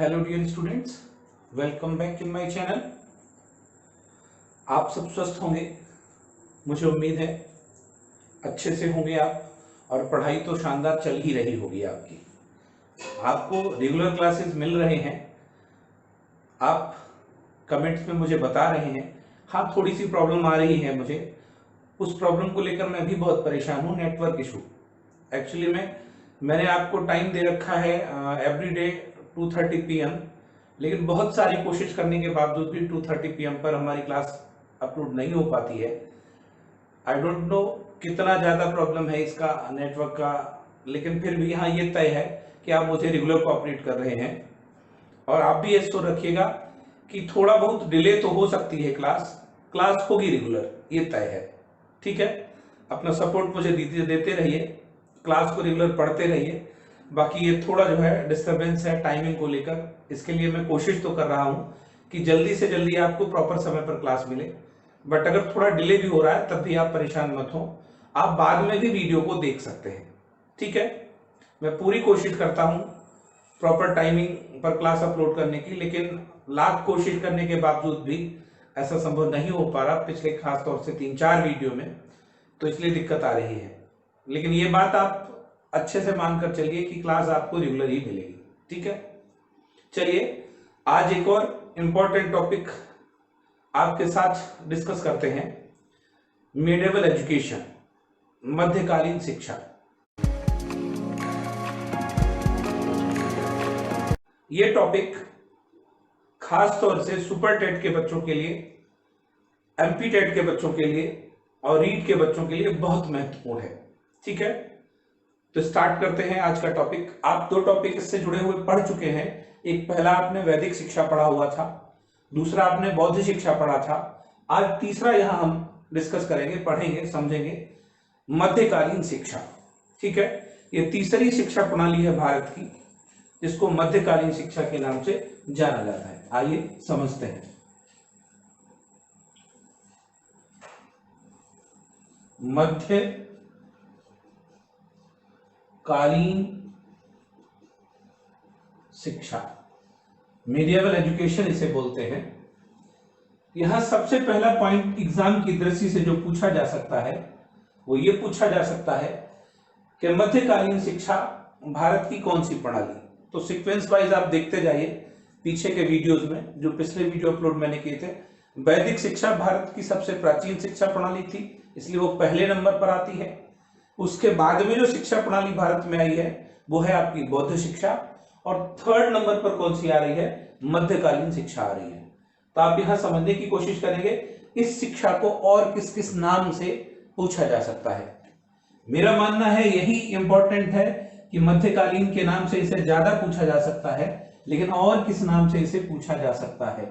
Hello dear students, welcome back in my channel. आप सब स्वस्थ होंगे, मुझे उम्मीद है अच्छे से होंगे आप। और पढ़ाई तो शानदार चल ही रही होगी आपकी। आपको रेगुलर क्लासेस मिल रहे हैं, आप कमेंट्स में मुझे बता रहे हैं। हाँ, थोड़ी सी प्रॉब्लम आ रही है मुझे, उस प्रॉब्लम को लेकर मैं भी बहुत परेशान हूँ। Network issue. एक्चुअली मैंने आपको टाइम दे रखा है एवरी डे 2:30 PM, लेकिन बहुत सारी कोशिश करने के बावजूद भी 2:30 PM पर हमारी क्लास अपलोड नहीं हो पाती है। आई डोंट नो कितना ज़्यादा प्रॉब्लम है इसका नेटवर्क का, लेकिन फिर भी हाँ, ये तय है कि आप मुझे रेगुलर कोऑपरेट कर रहे हैं। और आप भी ये सोच रखिएगा कि थोड़ा बहुत डिले तो हो सकती है, क्लास होगी रेगुलर, ये तय है। ठीक है, अपना सपोर्ट मुझे देते रहिए, क्लास को रेगुलर पढ़ते रहिए। बाकी ये थोड़ा जो है डिस्टरबेंस है टाइमिंग को लेकर, इसके लिए मैं कोशिश तो कर रहा हूँ कि जल्दी से जल्दी आपको प्रॉपर समय पर क्लास मिले। बट अगर थोड़ा डिले भी हो रहा है तब भी आप परेशान मत हो, आप बाद में भी वीडियो को देख सकते हैं। ठीक है, मैं पूरी कोशिश करता हूँ प्रॉपर टाइमिंग पर क्लास अपलोड करने की, लेकिन लाख कोशिश करने के बावजूद भी ऐसा संभव नहीं हो पा रहा पिछले खास तौर से 3-4 वीडियो में, तो इसलिए दिक्कत आ रही है। लेकिन ये बात आप अच्छे से मानकर चलिए कि क्लास आपको रेगुलर ही मिलेगी। ठीक है, चलिए आज एक और इंपॉर्टेंट टॉपिक आपके साथ डिस्कस करते हैं। मिडिवल एजुकेशन, मध्यकालीन शिक्षा। ये टॉपिक खास तौर से सुपर टेट के बच्चों के लिए, एमपी टेट के बच्चों के लिए और रीट के बच्चों के लिए बहुत महत्वपूर्ण है। ठीक है, तो स्टार्ट करते हैं आज का टॉपिक। आप दो टॉपिक इससे जुड़े हुए पढ़ चुके हैं। एक पहला आपने वैदिक शिक्षा पढ़ा हुआ था, दूसरा आपने बौद्ध शिक्षा पढ़ा था। आज तीसरा यहां हम डिस्कस करेंगे, पढ़ेंगे, समझेंगे मध्यकालीन शिक्षा। ठीक है, ये तीसरी शिक्षा प्रणाली है भारत की, जिसको मध्यकालीन शिक्षा के नाम से जाना जाता है। आइए समझते हैं। मध्यकालीन शिक्षा, मीडिएवल एजुकेशन इसे बोलते हैं। यहां सबसे पहला पॉइंट एग्जाम की दृष्टि से जो पूछा जा सकता है वो ये पूछा जा सकता है कि मध्यकालीन शिक्षा भारत की कौन सी प्रणाली। तो सीक्वेंस वाइज आप देखते जाइए पीछे के वीडियोस में, जो पिछले वीडियो अपलोड मैंने किए थे। वैदिक शिक्षा भारत की सबसे प्राचीन शिक्षा प्रणाली थी, इसलिए वो पहले नंबर पर आती है। उसके बाद में जो शिक्षा प्रणाली भारत में आई है वो है आपकी बौद्ध शिक्षा, और थर्ड नंबर पर कौन सी आ रही है, मध्यकालीन शिक्षा आ रही है। तो आप यहां समझने की कोशिश करेंगे इस शिक्षा को और किस किस नाम से पूछा जा सकता है। मेरा मानना है यही इंपॉर्टेंट है कि मध्यकालीन के नाम से इसे ज्यादा पूछा जा सकता है, लेकिन और किस नाम से इसे पूछा जा सकता है,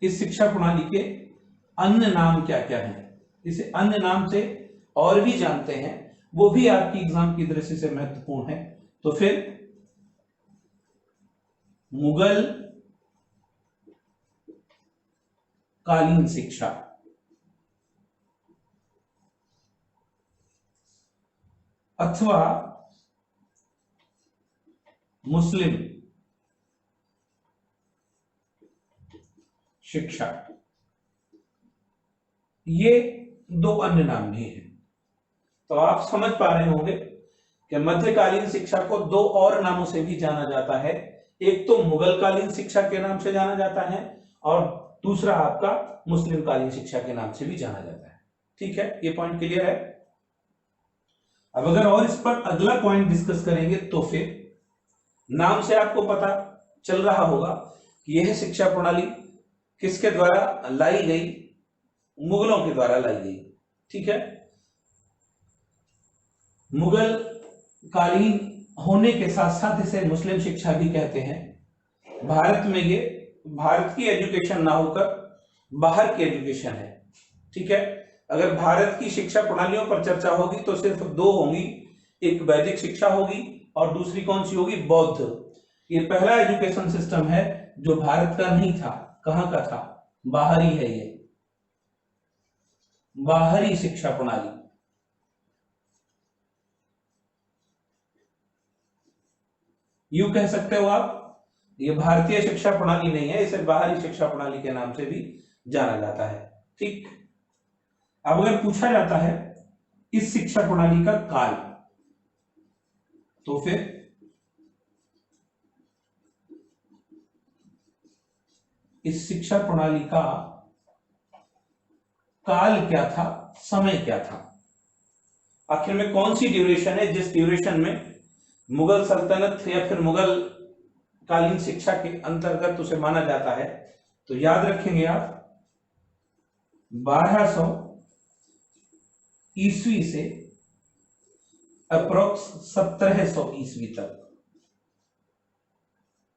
इस शिक्षा प्रणाली के अन्य नाम क्या क्या हैं, इसे अन्य नाम से और भी जानते हैं, वो भी आपकी एग्जाम की दृष्टि से महत्वपूर्ण है। तो फिर मुगल कालीन शिक्षा, अथवा मुस्लिम शिक्षा, ये दो अन्य नाम भी हैं। तो आप समझ पा रहे होंगे कि मध्यकालीन शिक्षा को दो और नामों से भी जाना जाता है। एक तो मुगल कालीन शिक्षा के नाम से जाना जाता है, और दूसरा आपका मुस्लिम कालीन शिक्षा के नाम से भी जाना जाता है। ठीक है, ये पॉइंट क्लियर है। अब अगर और इस पर अगला पॉइंट डिस्कस करेंगे तो फिर नाम से आपको पता चल रहा होगा कि यह शिक्षा प्रणाली किसके द्वारा लाई गई, मुगलों के द्वारा लाई गई। ठीक है, मुगल कालीन होने के साथ साथ इसे मुस्लिम शिक्षा भी कहते हैं। भारत में ये भारत की एजुकेशन ना होकर बाहर की एजुकेशन है। ठीक है, अगर भारत की शिक्षा प्रणालियों पर चर्चा होगी तो सिर्फ दो होंगी, एक वैदिक शिक्षा होगी और दूसरी कौन सी होगी, बौद्ध। ये पहला एजुकेशन सिस्टम है जो भारत का नहीं था। कहां का था, बाहरी है, ये बाहरी शिक्षा प्रणाली। यूं कह सकते हो आप ये भारतीय शिक्षा प्रणाली नहीं है, इसे बाहरी शिक्षा प्रणाली के नाम से भी जाना जाता है। ठीक, अब अगर पूछा जाता है इस शिक्षा प्रणाली का काल, तो फिर इस शिक्षा प्रणाली का काल क्या था, समय क्या था, आखिर में कौन सी ड्यूरेशन है जिस ड्यूरेशन में मुगल सल्तनत या फिर मुगल कालीन शिक्षा के अंतर्गत उसे माना जाता है। तो याद रखेंगे आप 1200 ईस्वी से अप्रोक्स 1700 ईस्वी तक।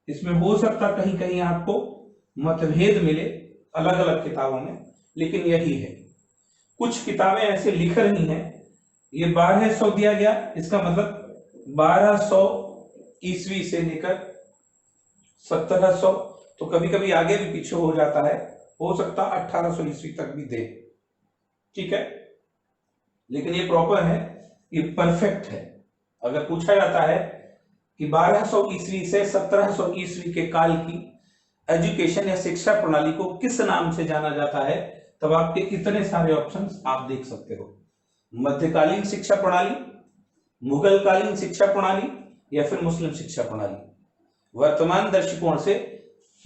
इसमें हो सकता कहीं कहीं आपको मतभेद मिले अलग अलग किताबों में, लेकिन यही है। कुछ किताबें ऐसे लिख रही हैं ये 1200 दिया गया, इसका मतलब 1200 ईस्वी से लेकर 1700, तो कभी कभी आगे भी पीछे हो जाता है, हो सकता 1800 ईस्वी तक भी दे। ठीक है, लेकिन ये प्रॉपर है, ये परफेक्ट है। अगर पूछा जाता है कि 1200 ईस्वी से 1700 ईस्वी के काल की एजुकेशन या शिक्षा प्रणाली को किस नाम से जाना जाता है, तब आपके इतने सारे ऑप्शंस आप देख सकते हो। मध्यकालीन शिक्षा प्रणाली, मुगल कालीन शिक्षा प्रणाली, या फिर मुस्लिम शिक्षा प्रणाली। वर्तमान दृष्टिकोण से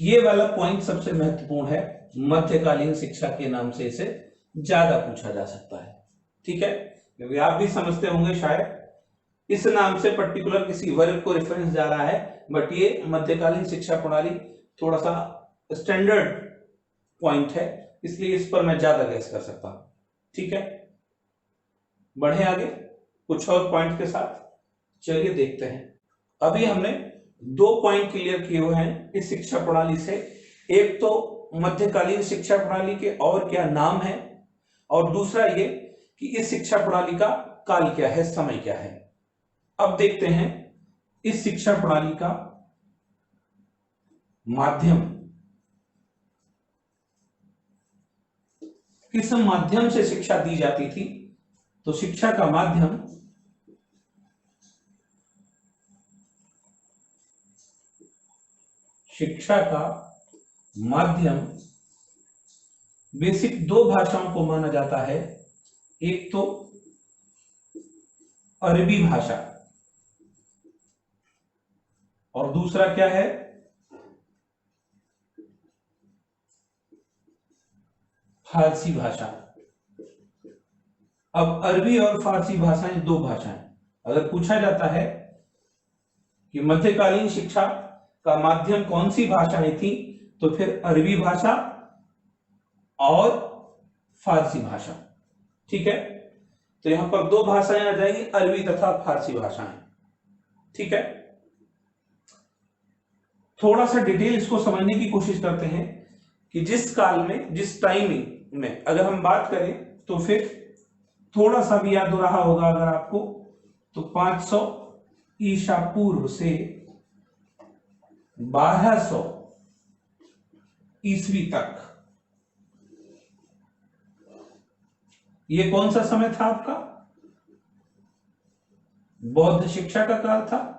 ये वाला पॉइंट सबसे महत्वपूर्ण है, मध्यकालीन शिक्षा के नाम से इसे ज्यादा पूछा जा सकता है। ठीक है, क्योंकि आप भी समझते होंगे शायद इस नाम से पर्टिकुलर किसी वर्ग को रेफरेंस जा रहा है, बट ये मध्यकालीन शिक्षा प्रणाली थोड़ा सा स्टैंडर्ड पॉइंट है, इसलिए इस पर मैं ज्यादा गैस कर सकता हूं। ठीक है, बढ़े आगे कुछ और पॉइंट के साथ। चलिए देखते हैं। अभी हमने 2 पॉइंट क्लियर किए हुए हैं इस शिक्षा प्रणाली से। एक तो मध्यकालीन शिक्षा प्रणाली के और क्या नाम है, और दूसरा ये कि इस शिक्षा प्रणाली का काल क्या है, समय क्या है। अब देखते हैं इस शिक्षा प्रणाली का माध्यम, किस माध्यम से शिक्षा दी जाती थी। तो शिक्षा का माध्यम बेसिक 2 भाषाओं को माना जाता है। एक तो अरबी भाषा, और दूसरा क्या है, फारसी भाषा। अब अरबी और फारसी भाषाएं 2 भाषाएं। अगर पूछा जाता है कि मध्यकालीन शिक्षा का माध्यम कौन सी भाषाएं थी, तो फिर अरबी भाषा और फारसी भाषा। ठीक है, तो यहां पर 2 भाषाएं आ जाएगी, अरबी तथा फारसी भाषाएं। ठीक है, थोड़ा सा डिटेल इसको समझने की कोशिश करते हैं कि जिस काल में, जिस टाइमिंग में अगर हम बात करें, तो फिर थोड़ा सा भी याद हो रहा होगा अगर आपको, तो 500 ईसा पूर्व से 1200 ईस्वी तक, ये कौन सा समय था आपका, बौद्ध शिक्षा का काल था।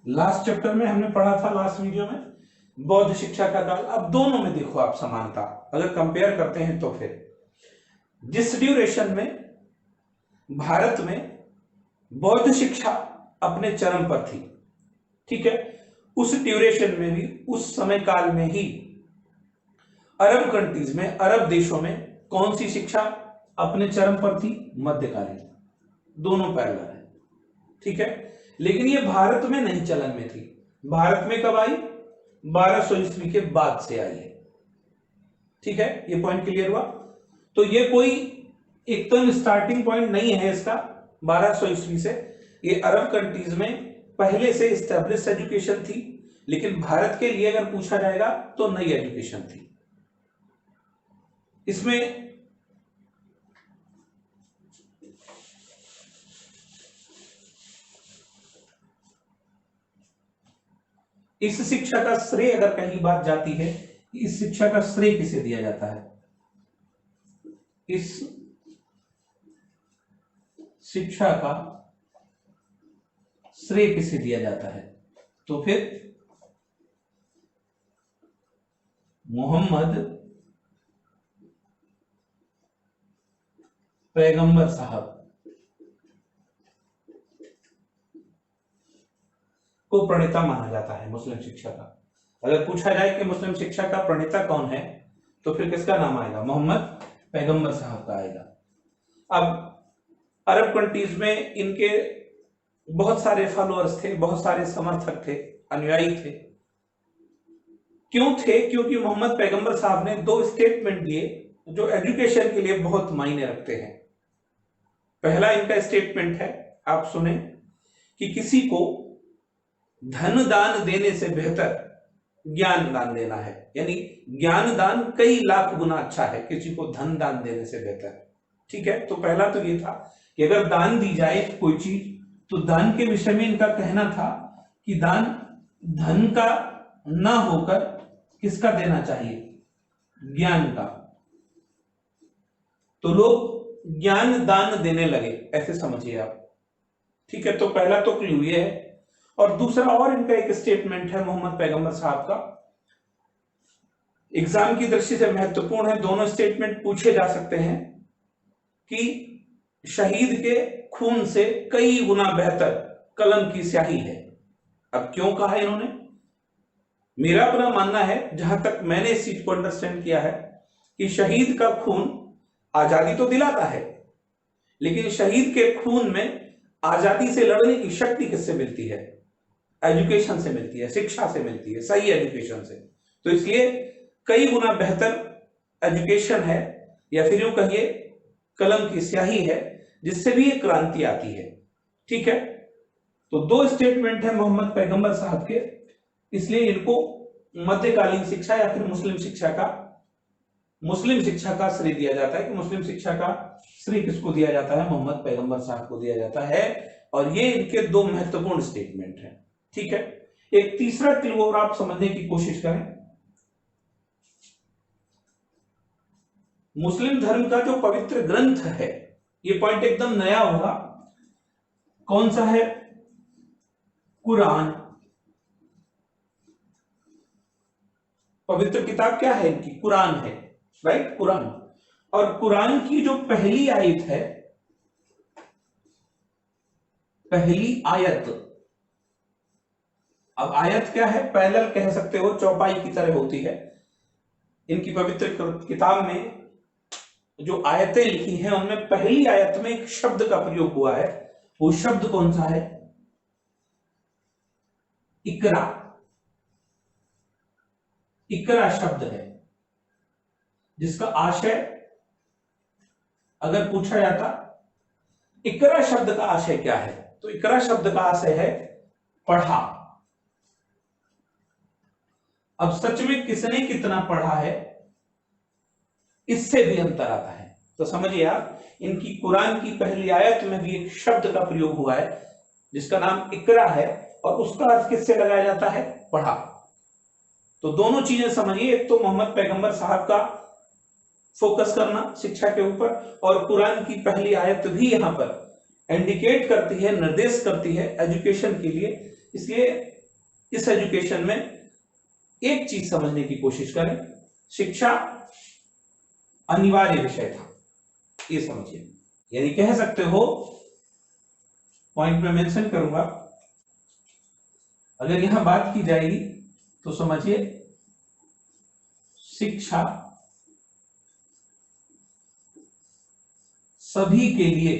लास्ट चैप्टर में हमने पढ़ा था, लास्ट वीडियो में, बौद्ध शिक्षा का काल। अब दोनों में देखो आप समानता, अगर कंपेयर करते हैं तो फिर जिस ड्यूरेशन में भारत में बौद्ध शिक्षा अपने चरम पर थी, ठीक है, उस ड्यूरेशन में भी, उस समय काल में ही अरब कंट्रीज में, अरब देशों में कौन सी शिक्षा अपने चरम पर थी, मध्यकालीन। दोनों पैरेलल है। ठीक है, लेकिन ये भारत में नहीं चलन में थी। भारत में कब आई, 1200 ईस्वी के बाद से आई है। ठीक है, ये पॉइंट क्लियर हुआ। तो ये कोई एकदम स्टार्टिंग पॉइंट नहीं है इसका 1200 ईस्वी से। ये अरब कंट्रीज में पहले से एस्टेब्लिश एजुकेशन थी, लेकिन भारत के लिए अगर पूछा जाएगा तो नई एजुकेशन थी। इसमें इस शिक्षा का श्रेय, अगर कहीं बात जाती है, इस शिक्षा का श्रेय किसे दिया जाता है, इस शिक्षा का श्रेय किसे दिया जाता है? तो फिर मोहम्मद पैगंबर साहब को प्रणेता माना जाता है मुस्लिम शिक्षा का। अगर पूछा जाए कि मुस्लिम शिक्षा का प्रणेता कौन है, तो फिर किसका नाम आएगा? मोहम्मद पैगंबर साहब का आएगा। अब अरब कंट्रीज में इनके बहुत सारे फॉलोअर्स थे, बहुत सारे समर्थक थे, अनुयायी थे। क्यों थे? क्योंकि मोहम्मद पैगंबर साहब ने 2 स्टेटमेंट दिए जो एजुकेशन के लिए बहुत मायने रखते हैं। पहला इनका स्टेटमेंट है, आप सुने, कि किसी को धन दान देने से बेहतर ज्ञान दान देना है। यानी ज्ञान दान कई लाख गुना अच्छा है किसी को धन दान देने से बेहतर। ठीक है, तो पहला तो ये था कि अगर दान दी जाए कोई चीज, तो दान के विषय में इनका कहना था कि दान धन का ना होकर किसका देना चाहिए? ज्ञान का। तो लोग ज्ञान दान देने लगे, ऐसे समझिए आप। ठीक है, तो पहला तो क्लू ये है। और दूसरा और इनका एक स्टेटमेंट है मोहम्मद पैगंबर साहब का, एग्जाम की दृष्टि से महत्वपूर्ण है, दोनों स्टेटमेंट पूछे जा सकते हैं, कि शहीद के खून से कई गुना बेहतर कलम की स्याही है। अब क्यों कहा इन्होंने? मेरा अपना मानना है, जहां तक मैंने इस चीज को अंडरस्टैंड किया है, कि शहीद का खून आजादी तो दिलाता है, लेकिन शहीद के खून में आजादी से लड़ने की शक्ति किससे मिलती है? एजुकेशन से मिलती है, शिक्षा से मिलती है, सही एजुकेशन से। तो इसलिए कई गुना बेहतर एजुकेशन है, या फिर यूं कहिए कलम की स्याही है, जिससे भी एक क्रांति आती है। ठीक है, तो 2 स्टेटमेंट है मोहम्मद पैगंबर साहब के, इसलिए इनको मध्यकालीन शिक्षा या फिर मुस्लिम शिक्षा का श्रेय दिया जाता है, कि मुस्लिम शिक्षा का श्रेय किसको दिया जाता है? मोहम्मद पैगंबर साहब को दिया जाता है। और ये इनके 2 महत्वपूर्ण स्टेटमेंट हैं। ठीक है, एक तीसरा क्लू और आप समझने की कोशिश करें। मुस्लिम धर्म का जो पवित्र ग्रंथ है, ये पॉइंट एकदम नया होगा। कौन सा है? कुरान। पवित्र किताब क्या है इनकी? कुरान है, राइट, कुरान। और कुरान की जो पहली आयत है, पहली आयत, अब आयत क्या है? पैरेलल कह सकते हो, चौपाई की तरह होती है। इनकी पवित्र किताब में जो आयतें लिखी हैं, उनमें पहली आयत में एक शब्द का प्रयोग हुआ है। वो शब्द कौन सा है? इकरा। इकरा शब्द है, जिसका आशय अगर पूछा जाता, इकरा शब्द का आशय क्या है, तो इकरा शब्द का आशय है पढ़ा। अब सच में किसने कितना पढ़ा है, इससे भी अंतर आता है। तो समझिए आप, इनकी कुरान की पहली आयत में भी एक शब्द का प्रयोग हुआ है जिसका नाम इकरा है, और उसका अर्थ किससे लगाया जाता है? पढ़ा। तो दोनों चीजें समझिए, एक तो मोहम्मद पैगंबर साहब का फोकस करना शिक्षा के ऊपर, और कुरान की पहली आयत भी यहां पर इंडिकेट करती है, निर्देश करती है एजुकेशन के लिए। इसलिए इस एजुकेशन में एक चीज समझने की कोशिश करें, शिक्षा अनिवार्य विषय था, ये समझिए। यानी कह सकते हो, पॉइंट में मेंशन करूंगा, अगर यहां बात की जाएगी तो समझिए शिक्षा सभी के लिए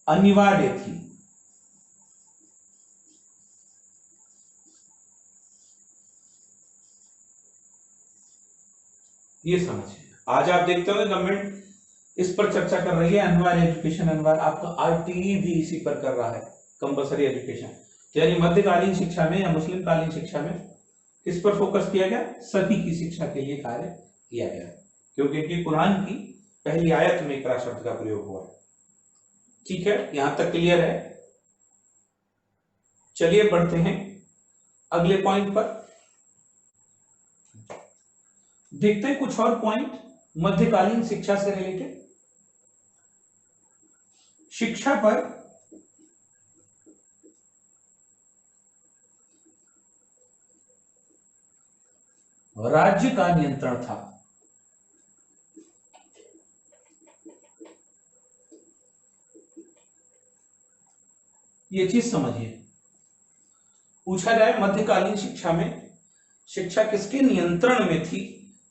अनिवार्य थी। ये समझिए। आज आप देखते हो गवर्नमेंट इस पर चर्चा कर रही है, अनिवार्य एजुकेशन, अनिवार्य, आपका आरटीई भी इसी पर कर रहा है, कंपलसरी एजुकेशन। यानी मध्यकालीन शिक्षा में या मुस्लिम कालीन शिक्षा में किस पर फोकस किया गया? सभी की शिक्षा के लिए कार्य किया गया, क्योंकि कुरान की पहली आयत में इकरा शब्द का प्रयोग हुआ है। ठीक है, यहां तक क्लियर है? चलिए बढ़ते हैं अगले पॉइंट पर, देखते हैं कुछ और पॉइंट मध्यकालीन शिक्षा से रिलेटेड। शिक्षा पर राज्य का नियंत्रण था। ये चीज समझिए। पूछा जाए मध्यकालीन शिक्षा में शिक्षा किसके नियंत्रण में थी,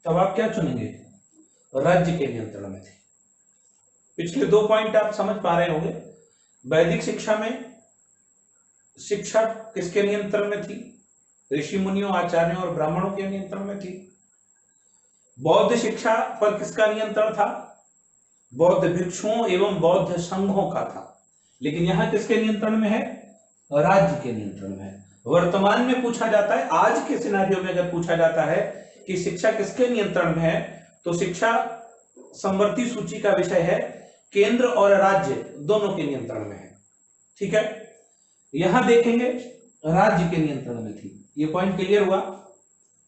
तब आप क्या चुनेंगे? राज्य के नियंत्रण में थी। पिछले 2 पॉइंट आप समझ पा रहे होंगे। वैदिक शिक्षा में शिक्षा किसके नियंत्रण में थी? ऋषि मुनियों, आचार्यों और ब्राह्मणों के नियंत्रण में थी। बौद्ध शिक्षा पर किसका नियंत्रण था? बौद्ध भिक्षुओं एवं बौद्ध संघों का था। लेकिन यहां किसके नियंत्रण में है? राज्य के नियंत्रण में है। वर्तमान में पूछा जाता है, आज के सिनेरियो में अगर पूछा जाता है कि शिक्षा किसके नियंत्रण में है, तो शिक्षा समवर्ती सूची का विषय है केंद्र और राज्य दोनों के नियंत्रण में है। ठीक है, यहां देखेंगे राज्य के नियंत्रण में थी। ये पॉइंट क्लियर हुआ।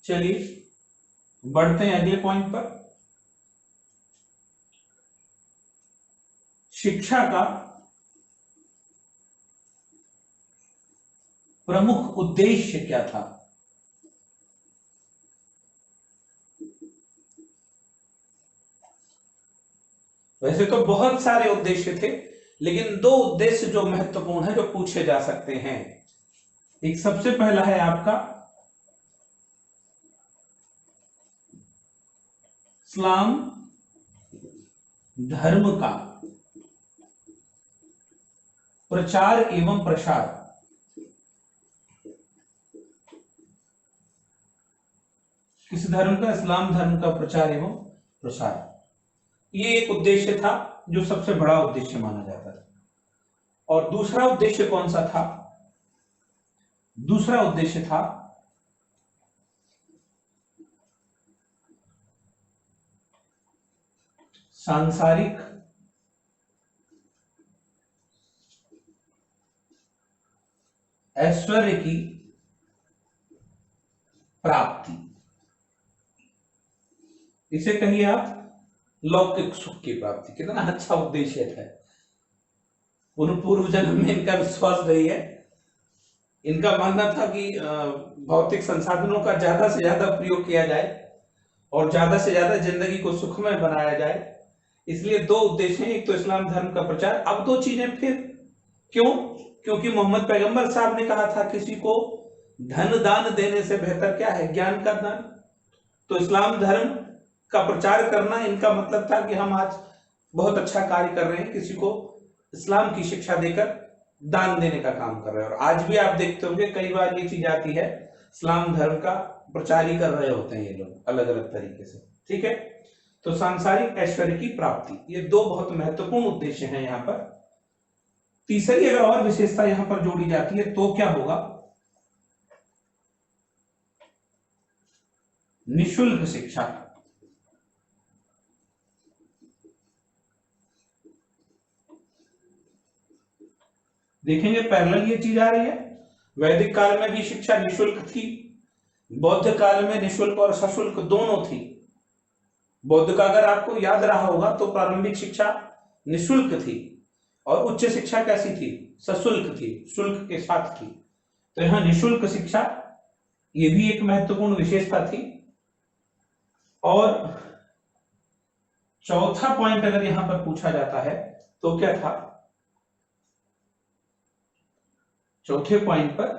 चलिए बढ़ते हैं अगले पॉइंट पर। शिक्षा का प्रमुख उद्देश्य क्या था? वैसे तो बहुत सारे उद्देश्य थे, लेकिन 2 उद्देश्य जो महत्वपूर्ण है, जो पूछे जा सकते हैं। एक सबसे पहला है आपका इस्लाम धर्म का प्रचार एवं प्रसार। किस धर्म का? इस्लाम धर्म का प्रचार एवं प्रसार। ये एक उद्देश्य था जो सबसे बड़ा उद्देश्य माना जाता था। और दूसरा उद्देश्य कौन सा था? दूसरा उद्देश्य था सांसारिक ऐश्वर्य की प्राप्ति। इसे कहिए आप लौकिक सुख की प्राप्ति। कितना अच्छा उद्देश्य है। पूर्व जन्म में इनका विश्वास रही है, इनका मानना था कि भौतिक संसाधनों का ज्यादा से ज्यादा प्रयोग किया जाए और ज्यादा से ज्यादा जिंदगी को सुखमय बनाया जाए। इसलिए 2 उद्देश्य हैं, एक तो इस्लाम धर्म का प्रचार। अब 2 चीजें फिर क्यों? क्योंकि मोहम्मद पैगंबर साहब ने कहा था किसी को धन दान देने से बेहतर क्या है? ज्ञान का दान। तो इस्लाम धर्म का प्रचार करना इनका मतलब था कि हम आज बहुत अच्छा कार्य कर रहे हैं, किसी को इस्लाम की शिक्षा देकर दान देने का काम कर रहे हैं। और आज भी आप देखते होंगे कई बार ये चीज आती है, इस्लाम धर्म का प्रचार ही कर रहे होते हैं ये लोग अलग अलग तरीके से। ठीक है, तो सांसारिक ऐश्वर्य की प्राप्ति, ये 2 बहुत महत्वपूर्ण उद्देश्य हैं यहां पर। तीसरी अगर और विशेषता यहां पर जोड़ी जाती है तो क्या होगा? निशुल्क शिक्षा। देखेंगे पैरेलल ये चीज आ रही है। वैदिक काल में भी शिक्षा निशुल्क थी, बौद्ध काल में निशुल्क और सशुल्क दोनों थी। बौद्ध का अगर आपको याद रहा होगा तो प्रारंभिक शिक्षा निशुल्क थी और उच्च शिक्षा कैसी थी? सशुल्क थी, शुल्क के साथ थी। तो यहां निशुल्क शिक्षा ये भी एक महत्वपूर्ण विशेषता थी। और चौथा पॉइंट अगर यहां पर पूछा जाता है तो क्या था? चौथे पॉइंट पर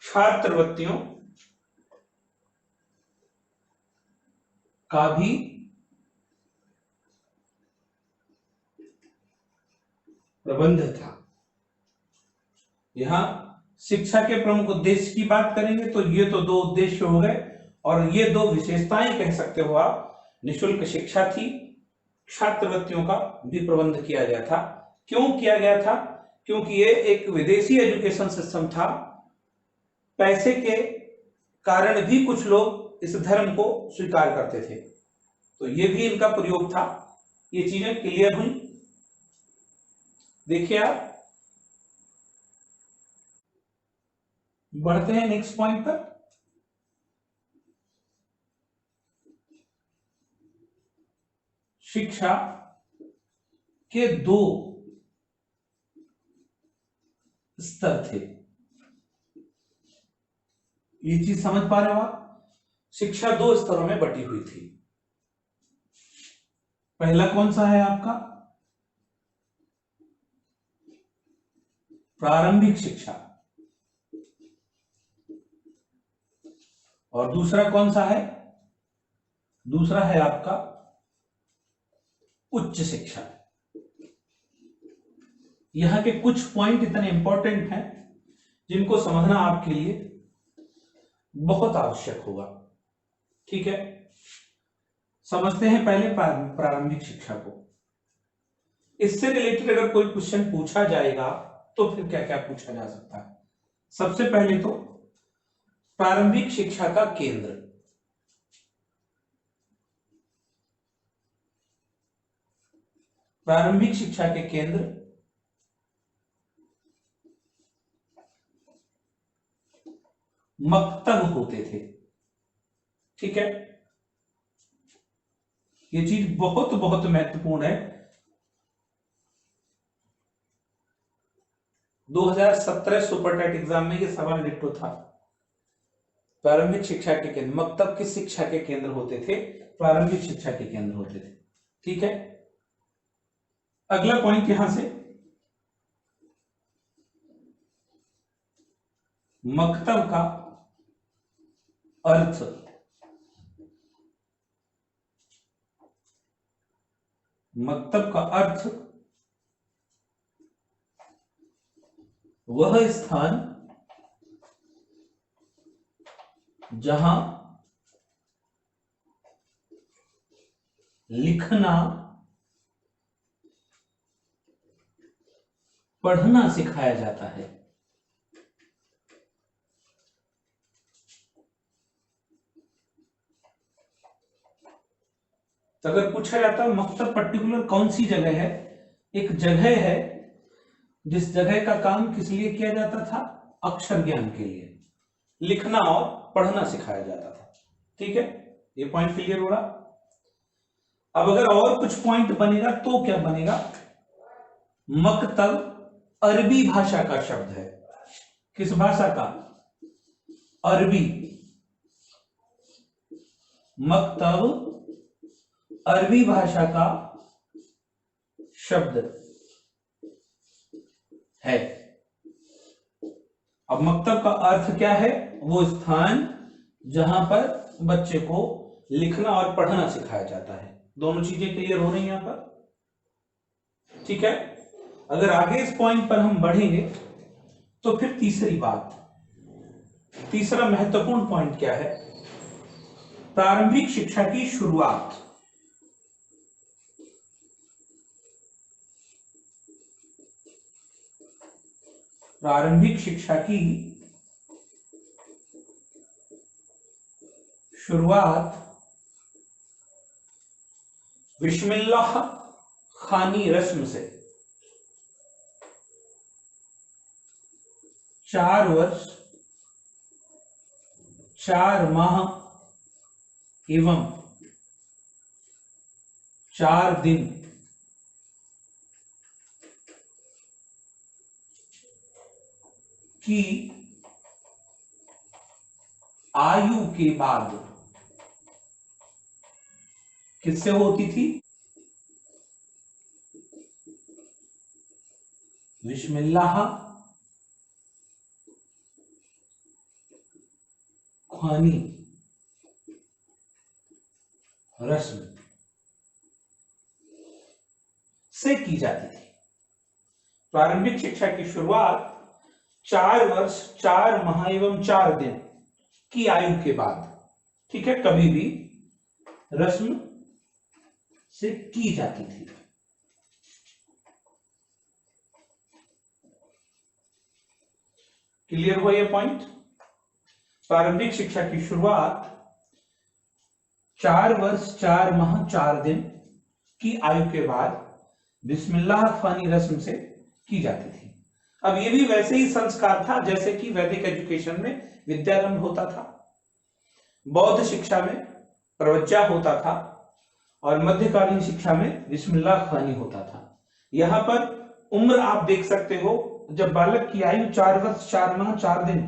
छात्रवृत्तियों का भी प्रबंध था। यहां शिक्षा के प्रमुख उद्देश्य की बात करेंगे तो ये तो 2 उद्देश्य हो गए और ये 2 विशेषताएं कह सकते हो आप। निशुल्क शिक्षा थी, छात्रवृत्तियों का भी प्रबंध किया गया था। क्यों किया गया था? क्योंकि ये एक विदेशी एजुकेशन सिस्टम था। पैसे के कारण भी कुछ लोग इस धर्म को स्वीकार करते थे, तो ये भी इनका प्रयोग था। ये चीजें क्लियर हुई। देखिए आप, बढ़ते हैं नेक्स्ट पॉइंट पर। शिक्षा के दो स्तर थे। ये चीज समझ पा रहे हो आप? शिक्षा दो स्तरों में बटी हुई थी। पहला कौन सा है आपका? प्रारंभिक शिक्षा। और दूसरा कौन सा है? दूसरा है आपका उच्च शिक्षा। यहां के कुछ पॉइंट इतने इंपॉर्टेंट हैं जिनको समझना आपके लिए बहुत आवश्यक होगा। ठीक है, समझते हैं पहले प्रारंभिक शिक्षा को। इससे रिलेटेड अगर कोई क्वेश्चन पूछा जाएगा तो फिर क्या क्या पूछा जा सकता है? सबसे पहले तो प्रारंभिक शिक्षा का केंद्र। प्रारंभिक शिक्षा के केंद्र मकतब होते थे। ठीक है, ये चीज बहुत बहुत महत्वपूर्ण है। 2017 सुपर टेट एग्जाम में ये सवाल डिट्टो था। प्रारंभिक शिक्षा के केंद्र, मकतब किस शिक्षा के केंद्र होते थे? प्रारंभिक शिक्षा के केंद्र होते थे। ठीक है, अगला पॉइंट यहां से, मकतब का अर्थ। मकतब का अर्थ वह स्थान जहां लिखना पढ़ना सिखाया जाता है। तो अगर पूछा जाता है मकतब पर्टिकुलर कौन सी जगह है, एक जगह है जिस जगह का काम किस लिए किया जाता था? अक्षर ज्ञान के लिए, लिखना और पढ़ना सिखाया जाता था। ठीक है, ये पॉइंट क्लियर हो रहा? अब अगर और कुछ पॉइंट बनेगा तो क्या बनेगा? मकतब अरबी भाषा का शब्द है। किस भाषा का? अरबी। मकतब अरबी भाषा का शब्द है। अब मकतब का अर्थ क्या है? वो स्थान जहां पर बच्चे को लिखना और पढ़ना सिखाया जाता है। दोनों चीजें क्लियर हो रही हैं यहां पर? ठीक है, अगर आगे इस पॉइंट पर हम बढ़ेंगे तो फिर तीसरी बात, तीसरा महत्वपूर्ण पॉइंट क्या है? प्रारंभिक शिक्षा की शुरुआत। प्रारंभिक शिक्षा की शुरुआत बिस्मिल्लाह खानी रस्म से 4 वर्ष 4 माह एवं 4 दिन की आयु के बाद किससे होती थी? बिस्मिल्लाह खानी रस्म से की जाती थी। प्रारंभिक शिक्षा की शुरुआत 4 वर्ष 4 माह एवं 4 दिन की आयु के बाद, ठीक है, कभी भी रस्म से की जाती थी। क्लियर हुआ ये पॉइंट? प्रारंभिक शिक्षा की शुरुआत 4 वर्ष 4 माह 4 दिन की आयु के बाद बिस्मिल्लाह खानी रस्म से की जाती थी। अब ये भी वैसे ही संस्कार था जैसे कि वैदिक एजुकेशन में विद्यारंभ होता था, बौद्ध शिक्षा में प्रवज्जा होता था, और मध्यकालीन शिक्षा में बिस्मिल्लाह खानी होता था। यहां पर उम्र आप देख सकते हो, जब बालक की आयु 4 वर्ष 4 माह 4 दिन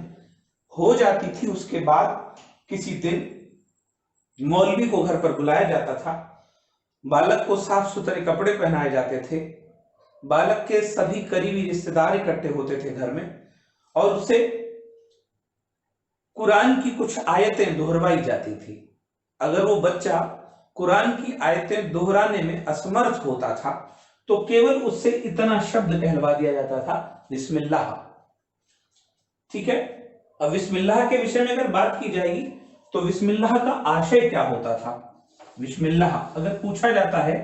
हो जाती थी, उसके बाद किसी दिन मौलवी को घर पर बुलाया जाता था, बालक को साफ सुथरे कपड़े पहनाए जाते थे, बालक के सभी करीबी रिश्तेदार इकट्ठे होते थे घर में, और उससे कुरान की कुछ आयतें दोहरवाई जाती थी। अगर वो बच्चा कुरान की आयतें दोहराने में असमर्थ होता था तो केवल उससे इतना शब्द कहलवा दिया जाता था, बिस्मिल्लाह। ठीक है, अब बिस्मिल्लाह के विषय में अगर बात की जाएगी तो बिस्मिल्लाह का आशय क्या होता था। बिस्मिल्लाह अगर पूछा जाता है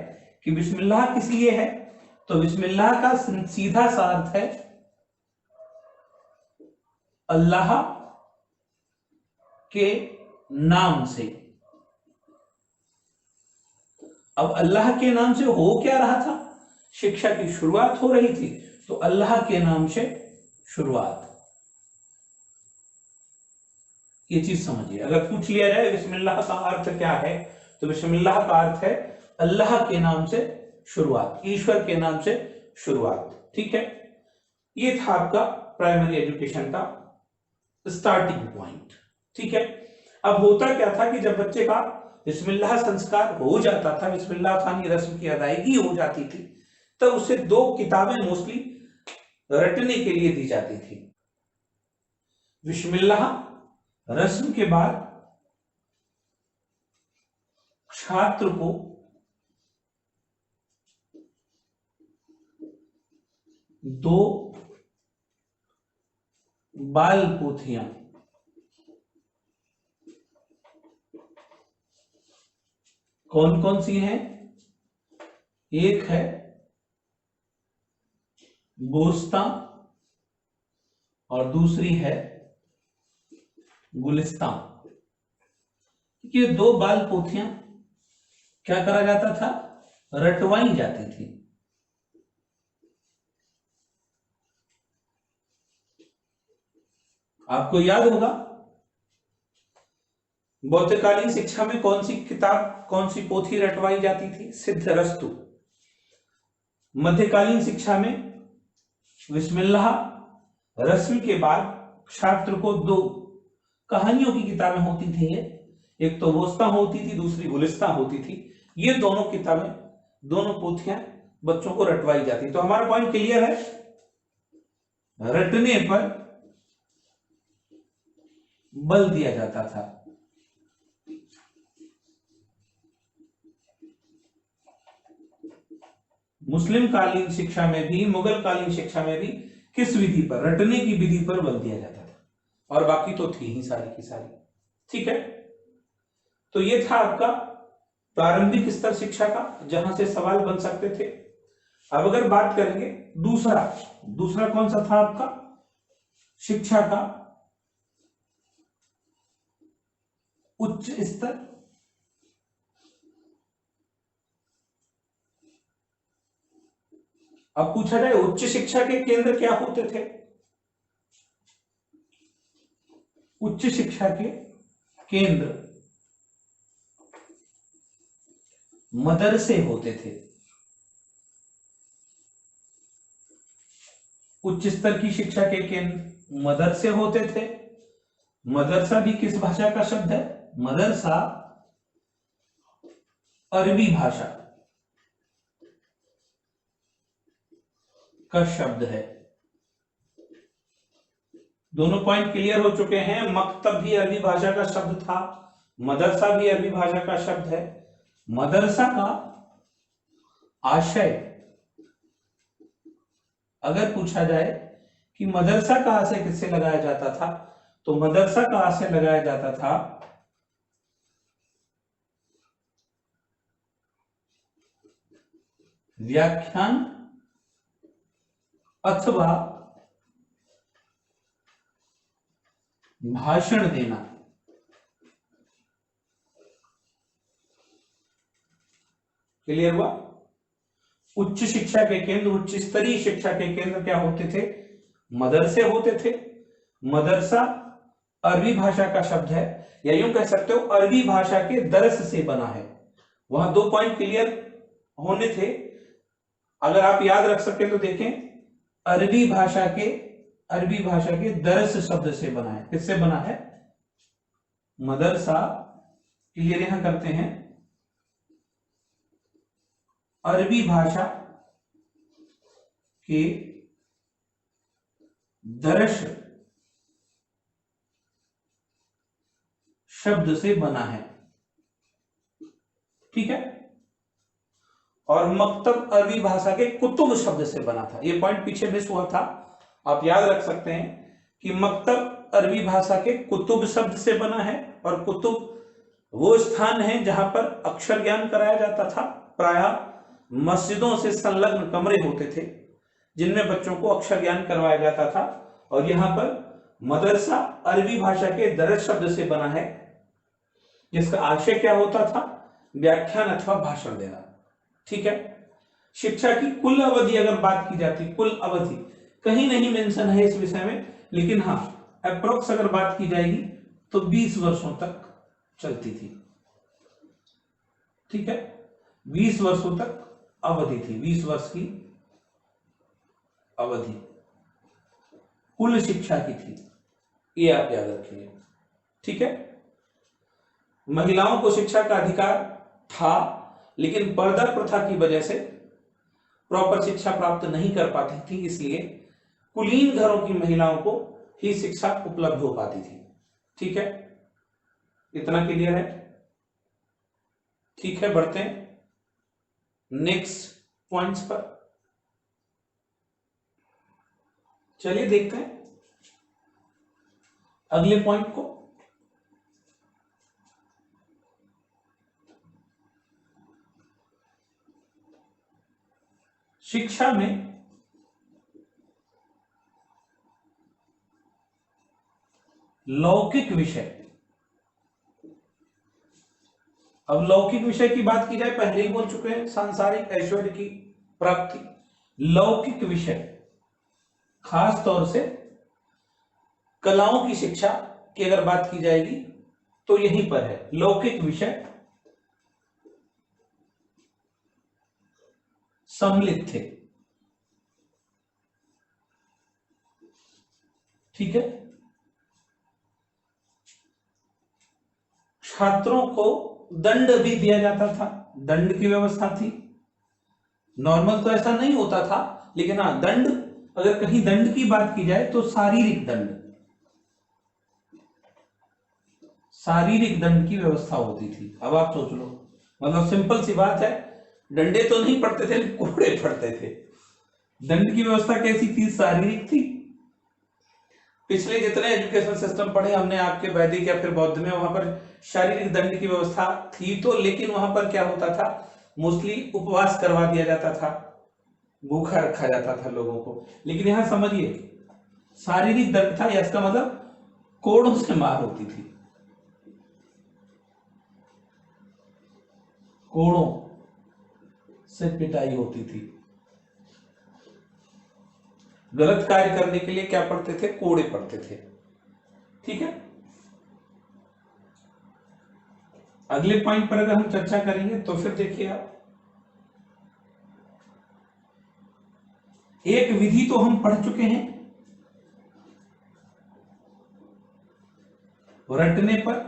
कि बिस्मिल्लाह किस लिए है, तो बिस्मिल्लाह का सीधा सा अर्थ है अल्लाह के नाम से। अब अल्लाह के नाम से हो क्या रहा था, शिक्षा की शुरुआत हो रही थी, तो अल्लाह के नाम से शुरुआत, ये चीज समझिए। अगर पूछ लिया जाए बिस्मिल्लाह का अर्थ क्या है, तो बिस्मिल्लाह का अर्थ है अल्लाह के नाम से शुरुआत, ईश्वर के नाम से शुरुआत। ठीक है, ये था आपका प्राइमरी एजुकेशन का स्टार्टिंग पॉइंट। ठीक है, अब होता क्या था कि जब बच्चे का बिस्मिल्लाह संस्कार हो जाता था, बिस्मिल्लाह खानी रस्म की अदायगी हो जाती थी, तब उसे 2 किताबें मोस्टली रटने के लिए दी जाती थी। बिस्मिल्लाह रस्म के बाद छात्र को दो बाल पोथियां, कौन कौन सी हैं, एक है गोस्तां और दूसरी है गुलिस्तां। ये 2 बाल पोथियां क्या करा जाता था, रटवाई जाती थी। आपको याद होगा बौद्धकालीन शिक्षा में कौन सी किताब, कौन सी पोथी रटवाई जाती थी, सिद्धरस्तु। मध्यकालीन शिक्षा में बिस्मिल्लाह रस्म के बाद छात्र को 2 कहानियों की किताबें होती थी, एक तो गोस्तां होती थी, दूसरी गुलिस्तां होती थी। ये दोनों किताबें, दोनों पोथियां बच्चों को रटवाई जाती। तो हमारा पॉइंट क्लियर है, रटने पर बल दिया जाता था। मुस्लिम कालीन शिक्षा में भी, मुगल कालीन शिक्षा में भी किस विधि पर, रटने की विधि पर बल दिया जाता था, और बाकी तो थी ही सारी की सारी। ठीक है, तो ये था आपका प्रारंभिक स्तर शिक्षा का, जहां से सवाल बन सकते थे। अब अगर बात करेंगे दूसरा कौन सा था आपका शिक्षा का उच्च स्तर। अब पूछा जाए उच्च शिक्षा के केंद्र क्या होते थे, उच्च शिक्षा के केंद्र मदरसे होते थे। उच्च स्तर की शिक्षा के केंद्र मदरसे होते थे। मदरसा भी किस भाषा का शब्द है, मदरसा अरबी भाषा का शब्द है। दोनों पॉइंट क्लियर हो चुके हैं। मकतब भी अरबी भाषा का शब्द था, मदरसा भी अरबी भाषा का शब्द है। मदरसा का आशय अगर पूछा जाए कि मदरसा का आशय किससे लगाया जाता था, तो मदरसा का आशय लगाया जाता था व्याख्यान अथवा भाषण देना। क्लियर हुआ। उच्च शिक्षा के केंद्र, उच्च स्तरीय शिक्षा के केंद्र क्या होते थे, मदरसे होते थे। मदरसा अरबी भाषा का शब्द है, या यूं कह सकते हो अरबी भाषा के दरस से बना है। वहां 2 पॉइंट क्लियर होने थे, अगर आप याद रख सके तो देखें, अरबी भाषा के दरस शब्द से बना है। किससे बना है? मदरसा, क्लियर यहां करते हैं, अरबी भाषा के दरस शब्द से बना है, ठीक है। और मकतब अरबी भाषा के कुतुब शब्द से बना था। ये पॉइंट पीछे मिस हुआ था, आप याद रख सकते हैं कि मकतब अरबी भाषा के कुतुब शब्द से बना है, और कुतुब वो स्थान है जहां पर अक्षर ज्ञान कराया जाता था। प्रायः मस्जिदों से संलग्न कमरे होते थे जिनमें बच्चों को अक्षर ज्ञान करवाया जाता था, और यहां पर मदरसा अरबी भाषा के दरस शब्द से बना है, जिसका आशय क्या होता था? व्याख्यान अथवा भाषण देना, ठीक है। शिक्षा की कुल अवधि अगर बात की जाती, कुल अवधि कहीं नहीं मेंशन है इस विषय में, लेकिन हाँ अप्रोक्स अगर बात की जाएगी तो 20 वर्षों तक चलती थी, ठीक है। 20 वर्षों तक अवधि थी, 20 वर्ष की अवधि कुल शिक्षा की थी, ये आप याद रखिए, ठीक है। महिलाओं को शिक्षा का अधिकार था, लेकिन पर्दा प्रथा की वजह से प्रॉपर शिक्षा प्राप्त नहीं कर पाती थी, इसलिए कुलीन घरों की महिलाओं को ही शिक्षा उपलब्ध हो पाती थी, ठीक है। इतना क्लियर है? ठीक है, बढ़ते हैं नेक्स्ट पॉइंट्स पर। चलिए देखते हैं अगले पॉइंट को। शिक्षा में लौकिक विषय। अब लौकिक विषय की बात की जाए, पहले ही बोल चुके हैं, सांसारिक ऐश्वर्य की प्राप्ति। लौकिक विषय खास तौर से कलाओं की शिक्षा की अगर बात की जाएगी तो यहीं पर है लौकिक विषय सम्मिलित थे, ठीक है। छात्रों को दंड भी दिया जाता था, दंड की व्यवस्था थी। नॉर्मल तो ऐसा नहीं होता था, लेकिन हाँ दंड, अगर कहीं दंड की बात की जाए तो शारीरिक दंड, शारीरिक दंड की व्यवस्था होती थी। अब आप सोच लो, मतलब सिंपल सी बात है, डंडे तो नहीं पड़ते थे, कोड़े पड़ते थे। दंड की व्यवस्था कैसी थी? शारीरिक थी। पिछले जितने एजुकेशन सिस्टम पढ़े हमने आपके वैदिक या फिर बौद्ध में, वहां पर शारीरिक दंड की व्यवस्था थी तो, लेकिन वहां पर क्या होता था, मोस्टली उपवास करवा दिया जाता था, भूखा रखा जाता था लोगों को। लेकिन यहां समझिए शारीरिक दंड था, या इसका मतलब कोड़ों से मार होती थी, कोड़ों से पिटाई होती थी। गलत कार्य करने के लिए क्या पढ़ते थे? कोड़े पढ़ते थे, ठीक है। अगले पॉइंट पर अगर हम चर्चा करेंगे तो फिर देखिए आप, एक विधि तो हम पढ़ चुके हैं रटने पर,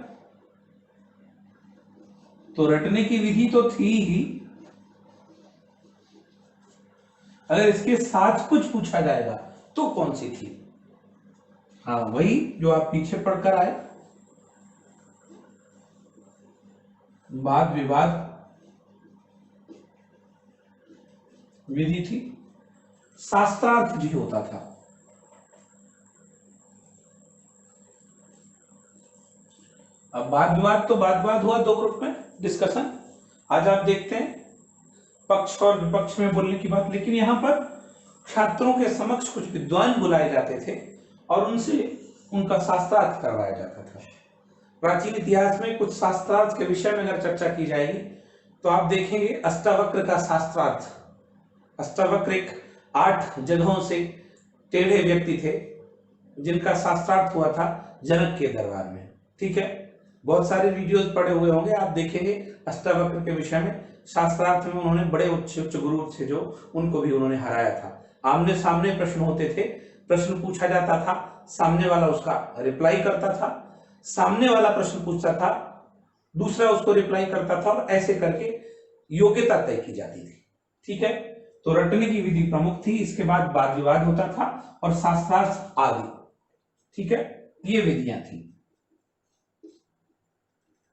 तो रटने की विधि तो थी ही, अगर इसके साथ कुछ पूछा जाएगा तो कौन सी थी? हाँ वही जो आप पीछे पढ़कर आए, वाद विवाद विधि थी, शास्त्रार्थ भी होता था। अब वाद विवाद तो वाद विवाद हुआ, 2 ग्रुप में डिस्कशन। आज आप देखते हैं पक्ष और विपक्ष में बोलने की बात, लेकिन यहां पर छात्रों के समक्ष कुछ विद्वान बुलाए जाते थे और उनसे उनका शास्त्रार्थ करवाया जाता था। प्राचीन इतिहास में कुछ शास्त्रार्थ के विषय में अगर चर्चा की जाएगी तो आप देखेंगे अष्टावक्र का शास्त्रार्थ। अष्टावक्र एक 8 जगहों से टेढ़े व्यक्ति थे जिनका शास्त्रार्थ हुआ था जनक के दरबार में, ठीक है। बहुत सारे वीडियोस पड़े हुए होंगे, आप देखेंगे अष्टावक्र के विषय में। शास्त्रार्थ में उन्होंने बड़े उच्च उच्च गुरु थे जो, उनको भी उन्होंने हराया था। आमने सामने प्रश्न होते थे, प्रश्न पूछा जाता था, सामने वाला उसका रिप्लाई करता था, सामने वाला प्रश्न पूछता था, दूसरा उसको रिप्लाई करता था, और ऐसे करके योग्यता तय की जाती थी। ठीक है, तो रटने की विधि प्रमुख थी, इसके बाद वाद विवाद होता था और शास्त्रार्थ आदि। ठीक है, ये विधियां थी।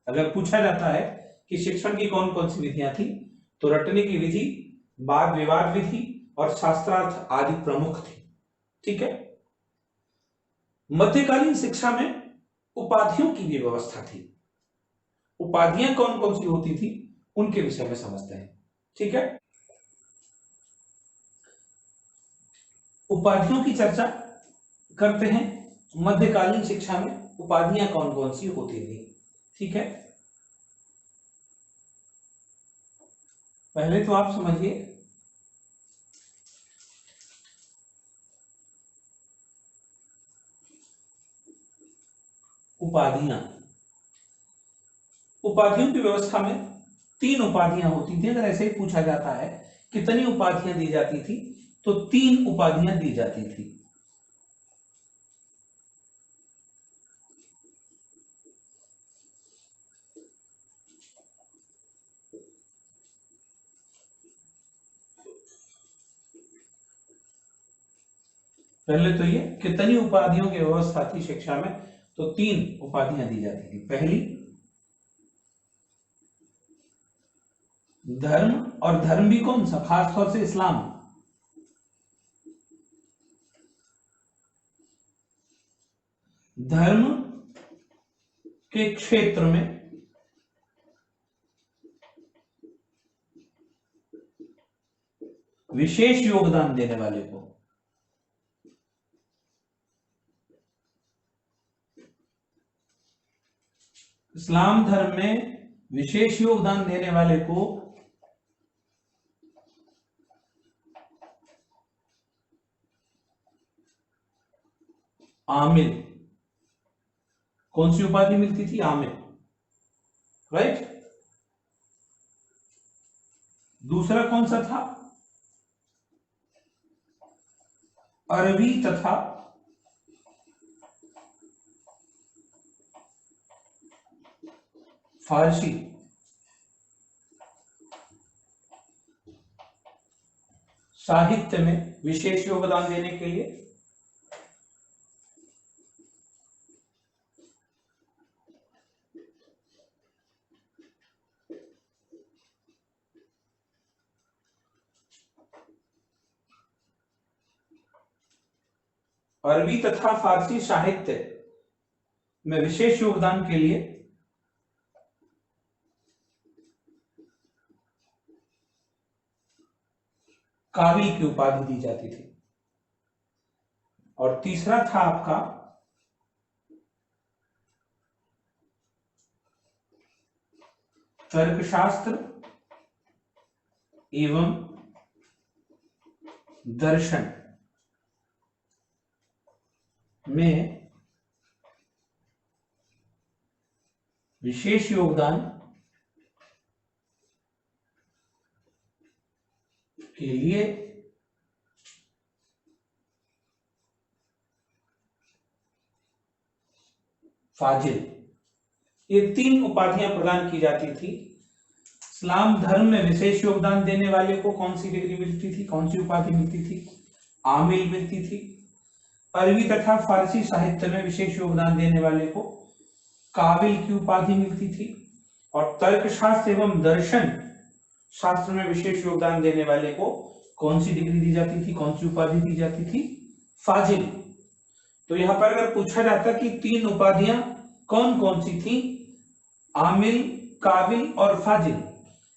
अगर पूछा जाता है कि शिक्षण की कौन कौन सी विधियां थी, तो रटने की विधि, वाद विवाद विधि और शास्त्रार्थ आदि प्रमुख थी। ठीक है, मध्यकालीन शिक्षा में उपाधियों की भी व्यवस्था थी। उपाधियां कौन कौन सी होती थी उनके विषय में समझते हैं। ठीक है, उपाधियों की चर्चा करते हैं। मध्यकालीन शिक्षा में उपाधियां कौन कौन सी होती थी। ठीक है, पहले तो आप समझिए उपाधियां। उपाधियों की व्यवस्था में 3 उपाधियां होती थी। अगर ऐसे ही पूछा जाता है कितनी उपाधियां दी जाती थी, तो 3 उपाधियां दी जाती थी। पहले तो ये कितनी उपाधियों की व्यवस्था थी शिक्षा में, तो 3 उपाधियां दी जाती थी। पहली धर्म, और धर्म भी कौन सा, खासतौर से इस्लाम। धर्म के क्षेत्र में विशेष योगदान देने वाले को इस्लाम धर्म में विशेष योगदान देने वाले को आमिल, कौन सी उपाधि मिलती थी, आमिल। राइट, दूसरा कौन सा था, अरबी तथा फारसी साहित्य में विशेष योगदान देने के लिए अरबी तथा फारसी साहित्य में विशेष योगदान के लिए कावी की उपाधि दी जाती थी। और तीसरा था आपका तर्कशास्त्र एवं दर्शन में विशेष योगदान के लिए फाजिल, ये 3 उपाधियां प्रदान की जाती थी। इस्लाम धर्म में विशेष योगदान देने वाले को कौन सी डिग्री मिलती थी, कौन सी उपाधि मिलती थी, आमिल मिलती थी। अरबी तथा फारसी साहित्य में विशेष योगदान देने वाले को काबिल की उपाधि मिलती थी। और तर्कशास्त्र एवं दर्शन शास्त्र में विशेष योगदान देने वाले को कौन सी डिग्री दी जाती थी, कौन सी उपाधि दी जाती थी, फाजिल। तो यहां पर अगर पूछा जाता कि 3 उपाधियां कौन कौन सी थी, आमिल, काबिल और फाजिल,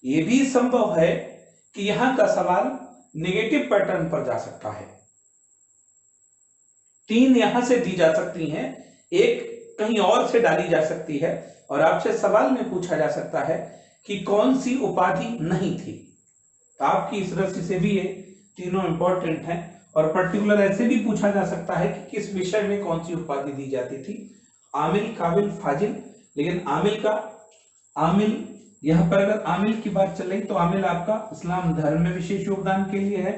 ये भी संभव है कि यहां का सवाल नेगेटिव पैटर्न पर जा सकता है। 3 यहां से दी जा सकती हैं, एक कहीं और से डाली जा सकती है, और आपसे सवाल में पूछा जा सकता है कि कौन सी उपाधि नहीं थी। तो आपकी इस दृष्टि से भी ये तीनों इंपॉर्टेंट हैं। और पर्टिकुलर ऐसे भी पूछा जा सकता है कि किस विषय में कौन सी उपाधि दी जाती थी, आमिल, काबिल, फाजिल, लेकिन आमिल यहाँ पर अगर आमिल की बात चल रही तो आमिल आपका इस्लाम धर्म में विशेष योगदान के लिए है,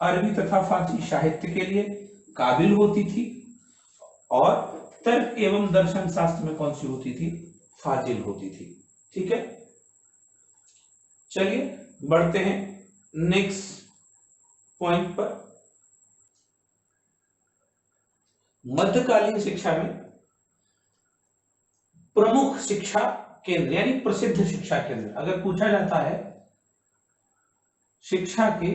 अरबी तथा फारसी साहित्य के लिए काबिल होती थी, और तर्क एवं दर्शन शास्त्र में कौन सी होती थी, फाजिल होती थी। ठीक है, चलिए बढ़ते हैं नेक्स्ट पॉइंट पर। मध्यकालीन शिक्षा में प्रमुख शिक्षा केंद्र यानी प्रसिद्ध शिक्षा केंद्र, अगर पूछा जाता है शिक्षा के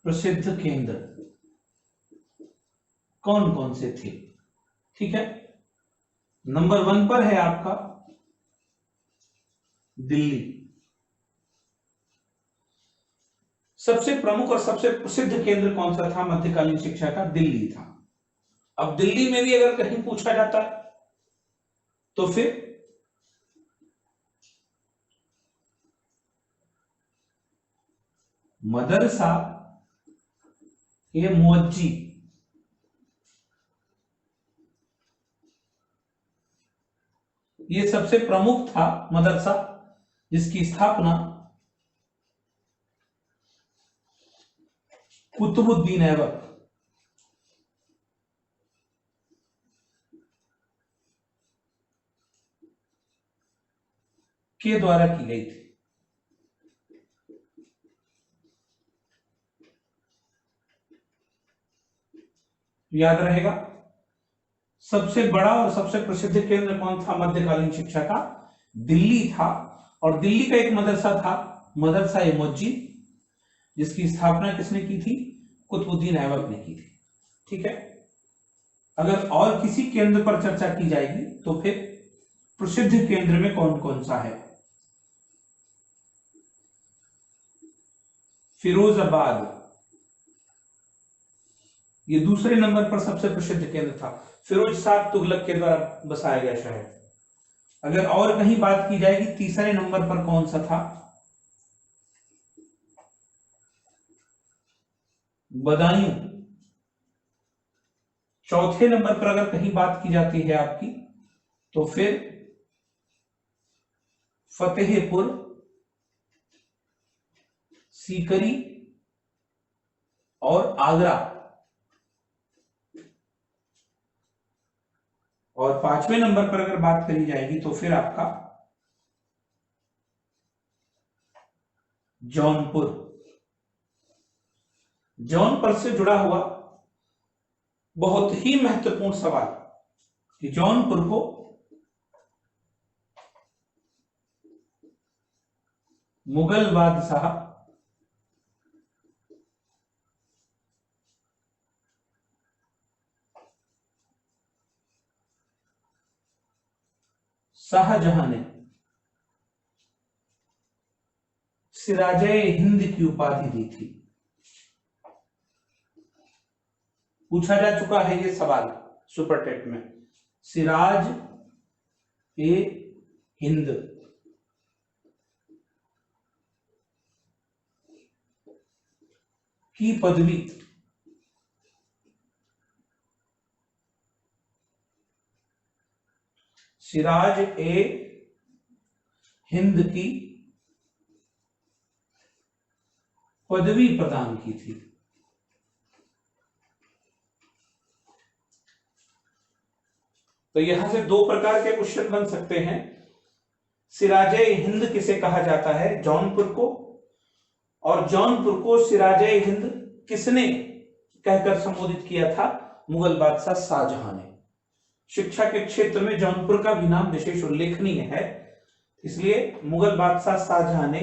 प्रसिद्ध केंद्र कौन कौन से थे, ठीक है, नंबर 1 पर है आपका दिल्ली। सबसे प्रमुख और सबसे प्रसिद्ध केंद्र कौन सा था मध्यकालीन शिक्षा का, दिल्ली था। अब दिल्ली में भी अगर कहीं पूछा जाता तो फिर मदरसा ये मुअज्जी, ये सबसे प्रमुख था मदरसा, जिसकी स्थापना कुतुबुद्दीन ऐबक के द्वारा की गई थी। याद रहेगा, सबसे बड़ा और सबसे प्रसिद्ध केंद्र कौन था मध्यकालीन शिक्षा का, दिल्ली था, और दिल्ली का एक मदरसा था मदरसा-ए-मुअज्जी, जिसकी स्थापना किसने की थी, कुतुबुद्दीन ऐबक ने की थी। ठीक है, अगर और किसी केंद्र पर चर्चा की जाएगी तो फिर प्रसिद्ध केंद्र में कौन कौन सा है, फिरोजाबाद ये दूसरे नंबर पर सबसे प्रसिद्ध केंद्र था, फिरोज शाह तुगलक के द्वारा बसाया गया शहर। अगर और कहीं बात की जाएगी तीसरे नंबर पर कौन सा था, बदायूं। चौथे नंबर पर अगर कहीं बात की जाती है आपकी तो फिर फतेहपुर सीकरी और आगरा, और पांचवें नंबर पर अगर बात करी जाएगी तो फिर आपका जौनपुर। जौनपुर से जुड़ा हुआ बहुत ही महत्वपूर्ण सवाल कि जौनपुर को मुगल बादशाह शाहजहां ने सिराज-ए-हिंद की उपाधि दी थी। पूछा जा चुका है ये सवाल सुपर टेट में, सिराज-ए-हिंद की पदवी सिराज-ए-हिंद की पदवी प्रदान की थी। तो यहां से दो प्रकार के क्वेश्चन बन सकते हैं, सिराज-ए-हिंद किसे कहा जाता है, जौनपुर को, और जौनपुर को सिराज-ए-हिंद किसने कहकर संबोधित किया था, मुगल बादशाह शाहजहां ने। शिक्षा के क्षेत्र में जौनपुर का भी नाम विशेष उल्लेखनीय है, इसलिए मुगल बादशाह शाहजहां ने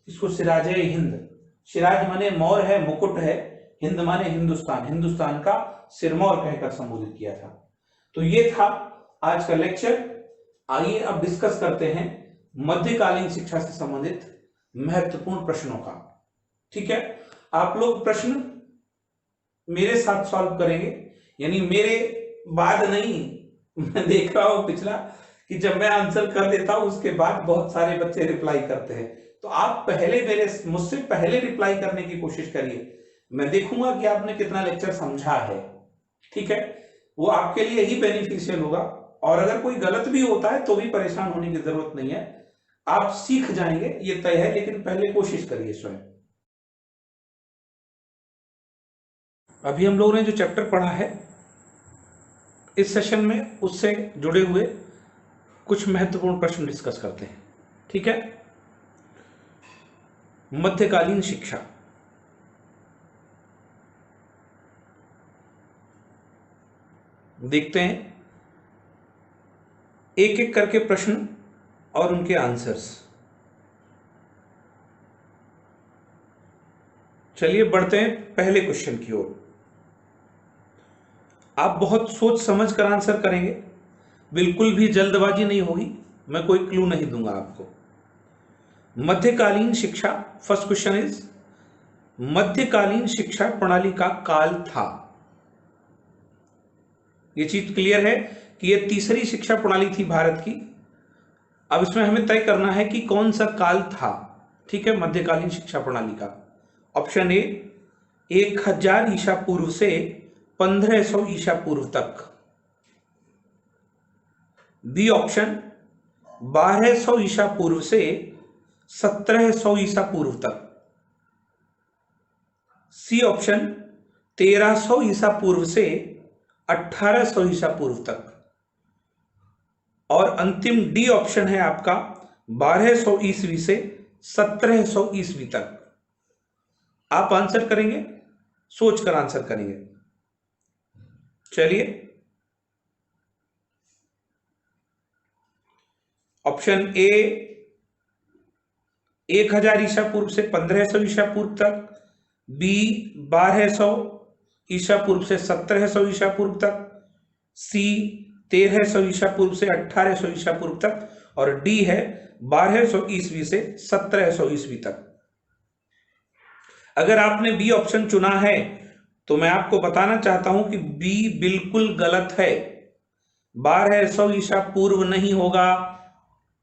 इसको सिराज-ए-हिंद, सिराज माने मोर है, मुकुट है, हिंद माने हिंदुस्तान, हिंदुस्तान का सिरमौर कहकर संबोधित किया था। तो ये था आज का लेक्चर। आइए अब डिस्कस करते हैं मध्यकालीन शिक्षा से संबंधित महत्वपूर्ण प्रश्नों का। ठीक है, आप लोग प्रश्न मेरे साथ सॉल्व करेंगे, यानी मेरे बाद नहीं। मैं देख रहा हूं पिछला कि जब मैं आंसर कर देता हूं उसके बाद बहुत सारे बच्चे रिप्लाई करते हैं, तो आप पहले मुझसे पहले रिप्लाई करने की कोशिश करिए, मैं देखूंगा कि आपने कितना लेक्चर समझा है, ठीक है, वो आपके लिए ही बेनिफिशियल होगा। और अगर कोई गलत भी होता है तो भी परेशान होने की जरूरत नहीं है, आप सीख जाएंगे ये तय है, लेकिन पहले कोशिश करिए स्वयं। अभी हम लोगों ने जो चैप्टर पढ़ा है इस सेशन में, उससे जुड़े हुए कुछ महत्वपूर्ण प्रश्न डिस्कस करते हैं, ठीक है। मध्यकालीन शिक्षा, देखते हैं एक एक करके प्रश्न और उनके आंसर्स। चलिए बढ़ते हैं पहले क्वेश्चन की ओर। आप बहुत सोच समझ कर आंसर करेंगे, बिल्कुल भी जल्दबाजी नहीं होगी, मैं कोई क्लू नहीं दूंगा आपको। मध्यकालीन शिक्षा, फर्स्ट क्वेश्चन इज, मध्यकालीन शिक्षा प्रणाली का काल था। ये चीज क्लियर है कि ये तीसरी शिक्षा प्रणाली थी भारत की। अब इसमें हमें तय करना है कि कौन सा काल था, ठीक है, मध्यकालीन शिक्षा प्रणाली का। ऑप्शन ए 1000 ईसा पूर्व से 1500 ईसा पूर्व तक। बी ऑप्शन 1200 ईसा पूर्व से 1700 ईसा पूर्व तक। सी ऑप्शन 1300 ईसा पूर्व से 1800 ईसा पूर्व तक। और अंतिम डी ऑप्शन है आपका 1200 ईस्वी से 1700 ईस्वी तक। आप आंसर करेंगे, सोचकर आंसर करेंगे। चलिए, ऑप्शन ए 1000 ईसा पूर्व से 1500 ईसा पूर्व तक, बी 1200 ईसा पूर्व से 1700 ईसा पूर्व तक, सी 1300 ईसा पूर्व से 1800 ईसा पूर्व तक, और डी है 1200 ईस्वी से 1700 ईस्वी तक। अगर आपने बी ऑप्शन चुना है तो मैं आपको बताना चाहता हूं कि बी बिल्कुल गलत है। 1200 ईसा पूर्व नहीं होगा,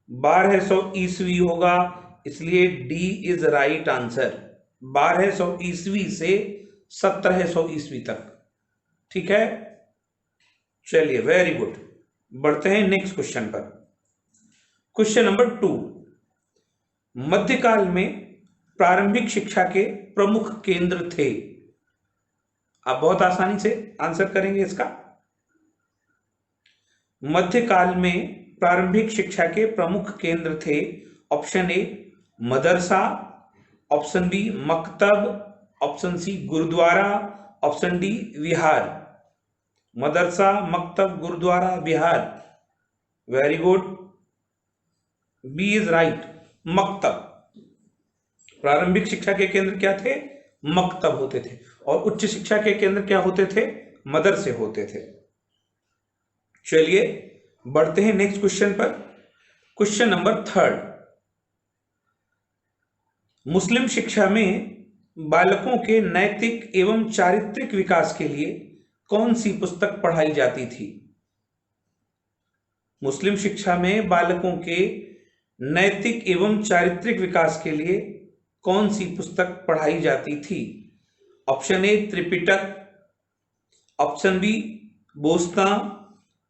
1200 ईस्वी होगा, इसलिए डी इज राइट आंसर। 1200 ईस्वी से 1700 ईस्वी तक, ठीक है। चलिए, वेरी गुड, बढ़ते हैं नेक्स्ट क्वेश्चन पर। क्वेश्चन नंबर 2, मध्यकाल में प्रारंभिक शिक्षा के प्रमुख केंद्र थे। आप बहुत आसानी से आंसर करेंगे इसका। मध्यकाल में प्रारंभिक शिक्षा के प्रमुख केंद्र थे। ऑप्शन ए मदरसा, ऑप्शन बी मकतब, ऑप्शन सी गुरुद्वारा, ऑप्शन डी विहार। मदरसा, मकतब, गुरुद्वारा, विहार। Very good, B is right, मकतब। प्रारंभिक शिक्षा के केंद्र क्या थे? मकतब होते थे। और उच्च शिक्षा के केंद्र क्या होते थे? मदरसे होते थे। चलिए बढ़ते हैं नेक्स्ट क्वेश्चन पर। क्वेश्चन नंबर 3, मुस्लिम शिक्षा में बालकों के नैतिक एवं चारित्रिक विकास के लिए कौन सी पुस्तक पढ़ाई जाती थी? मुस्लिम शिक्षा में बालकों के नैतिक एवं चारित्रिक विकास के लिए कौन सी पुस्तक पढ़ाई जाती थी? Option A Tripitaka, option B Bostan,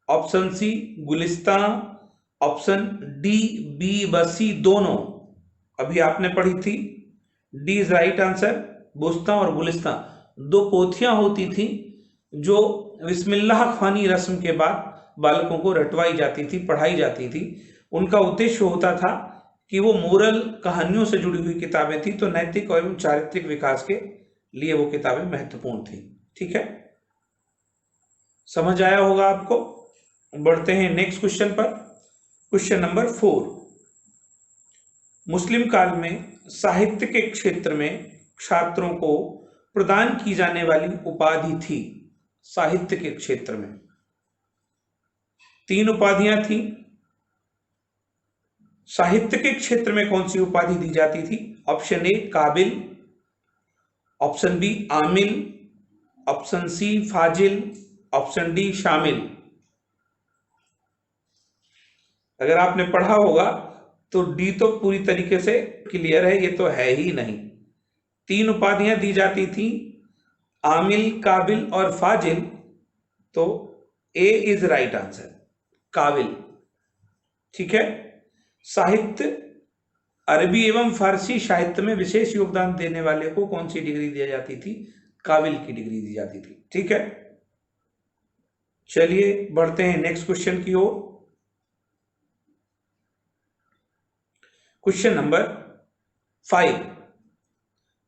option C Gulistan, option D बी बसी दोनों। अभी आपने पढ़ी थी, D is right answer. Bostan और गुलिस्ता दो पोथियां होती थी जो बिस्मिल्लाह खानी रस्म के बाद बालकों को रटवाई जाती थी, पढ़ाई जाती थी। उनका उद्देश्य होता था कि वो मोरल कहानियों से जुड़ी हुई किताबें थी, तो नैतिक एवं चारित्रिक विकास के लिए वो किताबें महत्वपूर्ण थी। ठीक है, समझ आया होगा आपको। बढ़ते हैं नेक्स्ट क्वेश्चन पर। क्वेश्चन नंबर 4, मुस्लिम काल में साहित्य के क्षेत्र में छात्रों को प्रदान की जाने वाली उपाधि थी। साहित्य के क्षेत्र में 3 उपाधियां थी। साहित्य के क्षेत्र में कौन सी उपाधि दी जाती थी? ऑप्शन ए काबिल, ऑप्शन बी आमिल, ऑप्शन सी फाजिल, ऑप्शन डी शामिल। अगर आपने पढ़ा होगा तो डी तो पूरी तरीके से क्लियर है, ये तो है ही नहीं। 3 उपाधियां दी जाती थी, आमिल, काबिल और फाजिल, तो ए इज राइट आंसर, काबिल। ठीक है। साहित्य, अरबी एवं फारसी साहित्य में विशेष योगदान देने वाले को कौन सी डिग्री दी जाती थी? काबिल की डिग्री दी जाती थी। ठीक है, चलिए बढ़ते हैं नेक्स्ट क्वेश्चन की ओर। क्वेश्चन नंबर 5,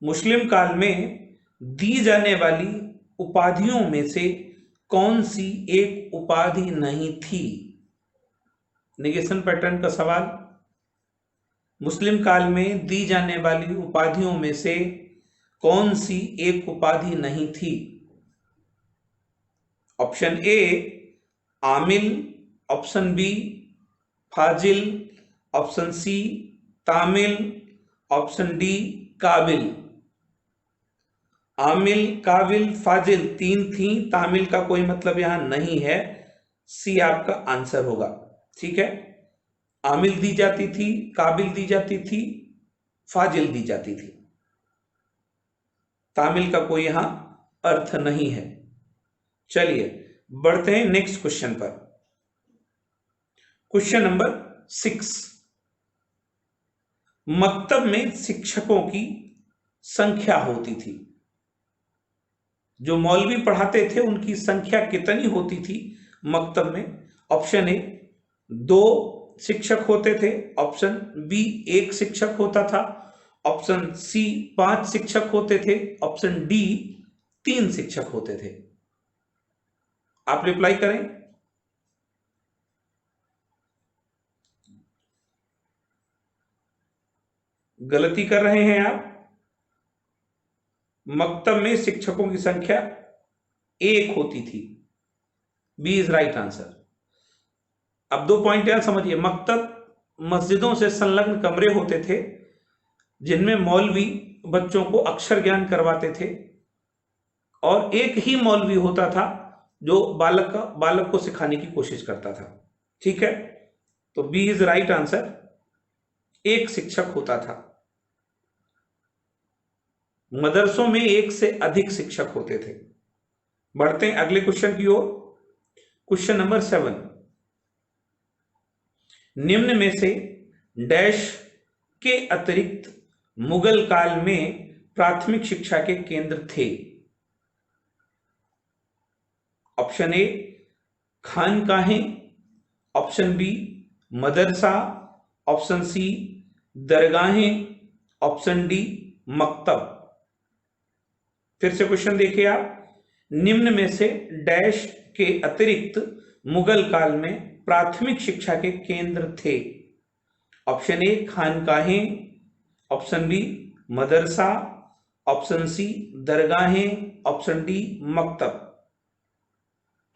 मुस्लिम काल में दी जाने वाली उपाधियों में से कौन सी एक उपाधि नहीं थी? नेगेशन पैटर्न का सवाल। मुस्लिम काल में दी जाने वाली उपाधियों में से कौन सी एक उपाधि नहीं थी? ऑप्शन ए आमिल, ऑप्शन बी फाजिल, ऑप्शन सी तामिल, ऑप्शन डी काबिल। आमिल, काबिल, फाजिल 3 थी, तामिल का कोई मतलब यहां नहीं है, सी आपका आंसर होगा। ठीक है, आमिल दी जाती थी, काबिल दी जाती थी, फाजिल दी जाती थी, तामिल का कोई यहां अर्थ नहीं है। चलिए बढ़ते हैं नेक्स्ट क्वेश्चन पर। क्वेश्चन नंबर 6, मकतब में शिक्षकों की संख्या होती थी, जो मौलवी पढ़ाते थे उनकी संख्या कितनी होती थी मकतब में? ऑप्शन ए 2 शिक्षक होते थे, ऑप्शन बी 1 शिक्षक होता था, ऑप्शन सी 5 शिक्षक होते थे, ऑप्शन डी 3 शिक्षक होते थे। आप रिप्लाई करें। गलती कर रहे हैं आप। मकतब में शिक्षकों की संख्या 1 होती थी, बी इज राइट आंसर। अब 2 पॉइंट यहां समझिए। मकतब मस्जिदों से संलग्न कमरे होते थे जिनमें मौलवी बच्चों को अक्षर ज्ञान करवाते थे, और एक ही मौलवी होता था जो बालक को सिखाने की कोशिश करता था। ठीक है, तो बी इज राइट आंसर, 1 शिक्षक होता था। मदरसों में 1 से अधिक शिक्षक होते थे। बढ़ते हैं अगले क्वेश्चन की ओर। क्वेश्चन नंबर 7, निम्न में से डैश के अतिरिक्त मुगल काल में प्राथमिक शिक्षा के केंद्र थे? ऑप्शन ए खानकाहें, ऑप्शन बी मदरसा, ऑप्शन सी दरगाहें, ऑप्शन डी मकतब। फिर से क्वेश्चन देखिए आप। निम्न में से डैश के अतिरिक्त मुगल काल में प्राथमिक शिक्षा के केंद्र थे? ऑप्शन ए खानकाहें, ऑप्शन बी मदरसा, ऑप्शन सी दरगाहें, ऑप्शन डी मकतब।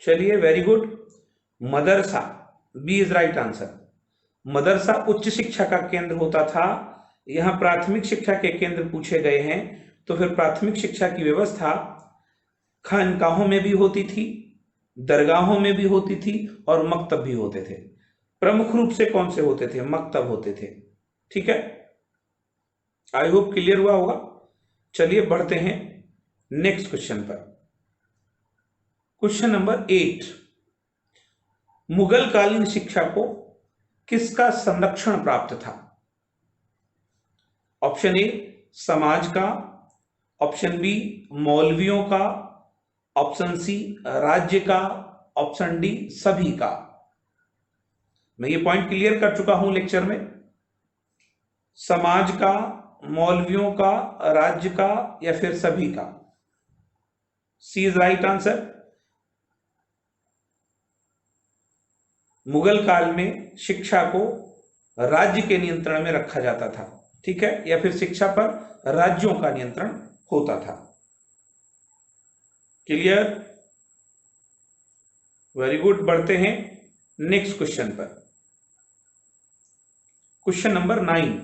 चलिए वेरी गुड, मदरसा, बी इज राइट आंसर। मदरसा उच्च शिक्षा का केंद्र होता था। यहां प्राथमिक शिक्षा के केंद्र पूछे गए हैं, तो फिर प्राथमिक शिक्षा की व्यवस्था खानकाहों में भी होती थी, दरगाहों में भी होती थी, और मकतब भी होते थे। प्रमुख रूप से कौन से होते थे? मकतब होते थे। ठीक है, आई होप क्लियर हुआ होगा। चलिए बढ़ते हैं नेक्स्ट क्वेश्चन पर। क्वेश्चन नंबर 8, मुगल कालीन शिक्षा को किसका संरक्षण प्राप्त था? ऑप्शन ए समाज का, ऑप्शन बी मौलवियों का, ऑप्शन सी राज्य का, ऑप्शन डी सभी का। मैं ये पॉइंट क्लियर कर चुका हूं लेक्चर में। समाज का, मौलवियों का, राज्य का, या फिर सभी का? सी इज राइट आंसर। मुगल काल में शिक्षा को राज्य के नियंत्रण में रखा जाता था, ठीक है, या फिर शिक्षा पर राज्यों का नियंत्रण होता था। Clear, very good. बढ़ते हैं नेक्स्ट क्वेश्चन पर। क्वेश्चन नंबर 9,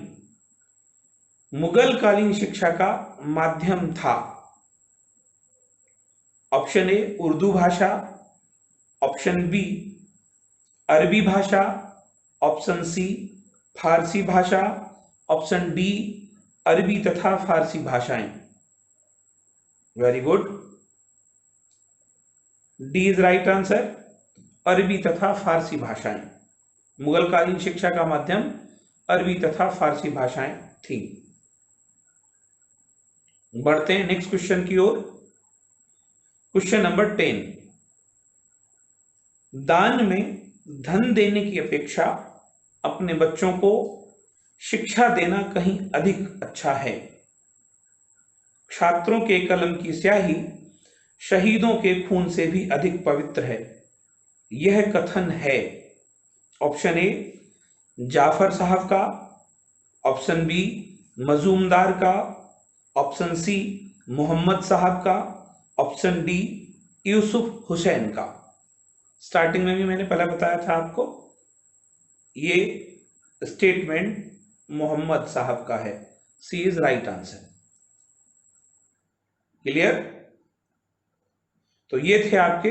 मुगल कालीन शिक्षा का माध्यम था? ऑप्शन ए उर्दू भाषा, ऑप्शन बी अरबी भाषा, ऑप्शन सी फारसी भाषा, ऑप्शन डी अरबी तथा फारसी भाषाएं। Very good, D is right answer. अरबी तथा फारसी भाषाएं, मुगलकालीन शिक्षा का माध्यम अरबी तथा फारसी भाषाएं थी। बढ़ते हैं नेक्स्ट क्वेश्चन की ओर। क्वेश्चन नंबर 10, दान में धन देने की अपेक्षा अपने बच्चों को शिक्षा देना कहीं अधिक अच्छा है। छात्रों के कलम की स्याही शहीदों के खून से भी अधिक पवित्र है। यह कथन है ऑप्शन ए जाफर साहब का, ऑप्शन बी मजूमदार का, ऑप्शन सी मोहम्मद साहब का, ऑप्शन डी यूसुफ हुसैन का। स्टार्टिंग में भी मैंने पहले बताया था आपको, ये स्टेटमेंट मोहम्मद साहब का है। सी इज राइट आंसर। क्लियर? तो ये थे आपके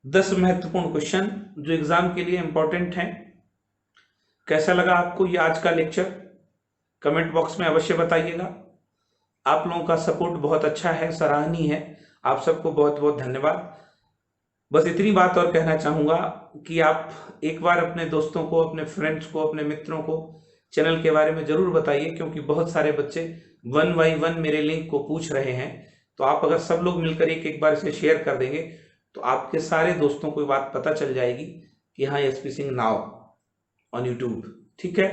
10 महत्वपूर्ण क्वेश्चन जो एग्जाम के लिए इंपॉर्टेंट हैं। कैसा लगा आपको ये आज का लेक्चर? कमेंट बॉक्स में अवश्य बताइएगा। आप लोगों का सपोर्ट बहुत अच्छा है, सराहनीय है। आप सबको बहुत बहुत धन्यवाद। बस इतनी बात और कहना चाहूंगा कि आप एक बार अपने दोस्तों को, अपने फ्रेंड्स को, अपने मित्रों को चैनल के बारे में जरूर बताइए, क्योंकि बहुत सारे बच्चे 1 बाय 1 मेरे लिंक को पूछ रहे हैं। तो आप अगर सब लोग मिलकर एक बार इसे शेयर कर देंगे तो आपके सारे दोस्तों को बात पता चल जाएगी कि हाँ SP Singh now on YouTube. ठीक है,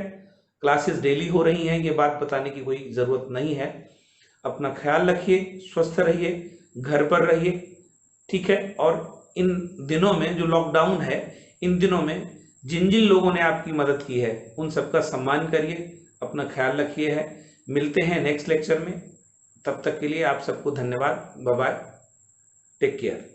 क्लासेस डेली हो रही हैं, ये बात बताने की कोई जरूरत नहीं है। अपना ख्याल रखिए, स्वस्थ रहिए, घर पर रहिए। ठीक है, और इन दिनों में जो लॉकडाउन है, इन दिनों में जिन जिन लोगों ने आपकी मदद की है उन सबका सम्मान करिए, अपना ख्याल रखिए। है मिलते हैं नेक्स्ट लेक्चर में, तब तक के लिए आप सबको धन्यवाद। Bye bye, take care.